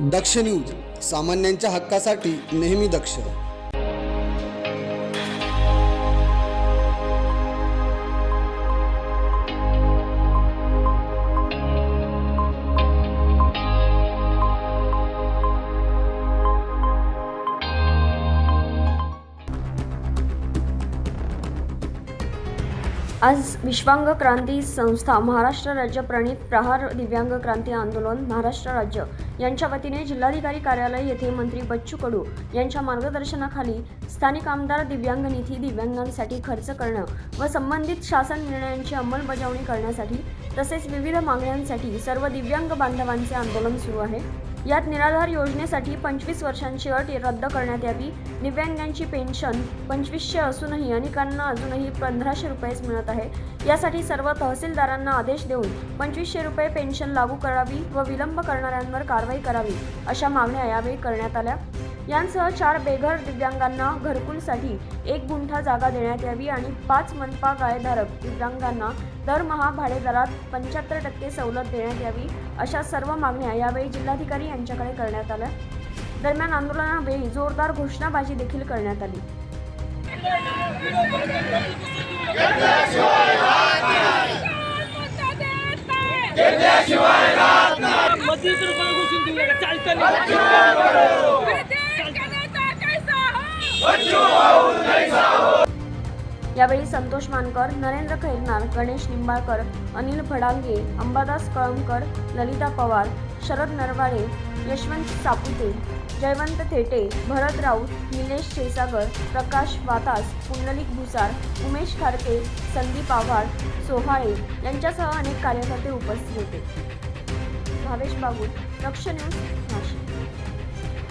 दक्ष news, सामान्यांच्या हक्कासाठी नेहमी दक्ष. आज विश्वांग क्रांती संस्था, महाराष्ट्र राज्य प्रणित प्रहार दिव्यांग क्रांती आंदोलन महाराष्ट्र राज्य यांच्या वतीने जिल्हाधिकारी कार्यालय येथे मंत्री बच्चू कडू यांच्या मार्गदर्शनाखाली स्थानिक आमदार दिव्यांग निधी दिव्यांगांसाठी खर्च करणं व संबंधित शासन निर्णयांची अंमलबजावणी करण्यासाठी तसेच विविध मागण्यांसाठी सर्व दिव्यांग बांधवांचे आंदोलन सुरू आहे. यात निराधार योजनेसाठी 25 वर्षांची अट रद्द करण्यात यावी. दिव्यांगांची पेन्शन 2500 असूनही अनेकांना अजूनही 1500 रुपयेच मिळत आहे. यासाठी सर्व तहसीलदारांना आदेश देऊन 2500 रुपये पेन्शन लागू करावी व विलंब करणाऱ्यांवर कारवाई करावी अशा मागण्या यावेळी करण्यात आल्या. यांसह 4 बेघर दिव्यांगांना घरकुलसाठी 1 गुंठा जागा देण्यात यावी आणि 5 मनपा गाळेधारक दिव्यांगांना दरमहा भाडेदरात 75% सवलत देण्यात यावी अशा सर्व मागण्या यावेळी जिल्हाधिकारी यांच्याकडे करण्यात आल्या. दरम्यान आंदोलनावेळी जोरदार घोषणाबाजी देखील करण्यात आली. यावेळी संतोष मानकर, नरेंद्र खैरनार, गणेश निंबाळकर, अनिल भडांगे, अंबादास कळमकर, ललिता पवार, शरद नरवाडे, यशवंत सापुते, जयवंत थेटे, भरत राऊत, निलेश क्षीरसागर, प्रकाश वातास, पुंडलिक भुसार, उमेश खारके, संदीप आव्हाड, सोहाळे यांच्यासह अनेक कार्यकर्ते उपस्थित होते. भावेश बागुल, दक्ष न्यूज, नाशिक.